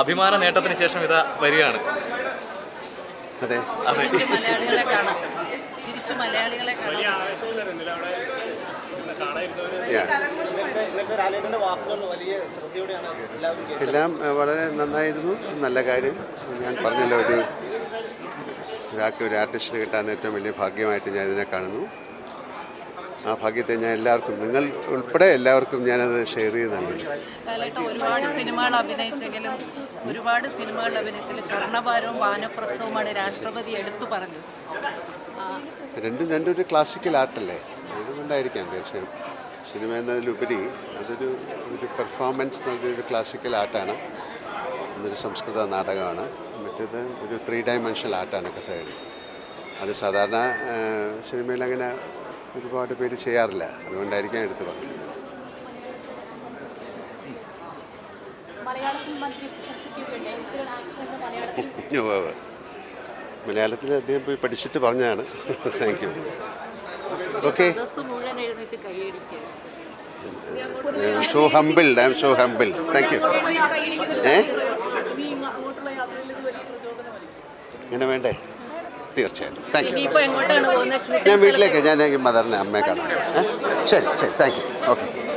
അഭിമാന നേട്ടത്തിന് ശേഷം ഇതാ വരികയാണ്. അതെ അതെ, മലയാളികളെ കാണാം, തിരിച്ചു മലയാളികളെ കാണാം. എല്ലാം വളരെ നന്നായിരുന്നു. നല്ല കാര്യം. ഞാൻ പറഞ്ഞല്ലോ, ഒരാൾക്ക് ഒരു ആർട്ടിസ്റ്റിന് കിട്ടാൻ ഏറ്റവും വലിയ ഭാഗ്യമായിട്ട് ഞാൻ ഇതിനെ കാണുന്നു. ആ ഭാഗ്യത്തെ ഞാൻ എല്ലാവർക്കും, നിങ്ങൾ ഉൾപ്പെടെ എല്ലാവർക്കും ഞാനത് ഷെയർ ചെയ്യുന്നുണ്ട്. ഒരുപാട് സിനിമകൾ അഭിനയിച്ചെങ്കിലും കർണഭാരവും വാനപ്രസ്ഥവുമാണ് രാഷ്ട്രപതി എടുത്തു പറഞ്ഞത്. രണ്ടും ഒരു ക്ലാസിക്കൽ ആർട്ടല്ലേ, അതുകൊണ്ടായിരിക്കാം തീർച്ചയായും. സിനിമ എന്നതിലുപരി അതൊരു പെർഫോമൻസ് നൽകിയൊരു ക്ലാസിക്കൽ ആർട്ടാണ്. ഇതൊരു സംസ്കൃത നാടകമാണ്. മറ്റേത് ഒരു 3 ഡയമെൻഷണൽ ആർട്ടാണ്, കഥകളി. അത് സാധാരണ സിനിമയിൽ അങ്ങനെ ഒരുപാട് പേര് ചെയ്യാറില്ല, അതുകൊണ്ടായിരിക്കാം എടുത്തു പറഞ്ഞത്. മലയാളത്തിൽ അദ്ദേഹം പോയി പഠിച്ചിട്ട് പറഞ്ഞതാണ്. Thank you. Okay. So humbled, I M so humbled. Thank you. ഇങ്ങനെ വേണ്ടേ? തീർച്ചയായിട്ടും. Thank you. ഞാൻ വീട്ടിലേക്ക്, ഞാൻ മദറിനെ, അമ്മയെ കാണാം. ശരി ശരി, താങ്ക് യു. ഓക്കെ.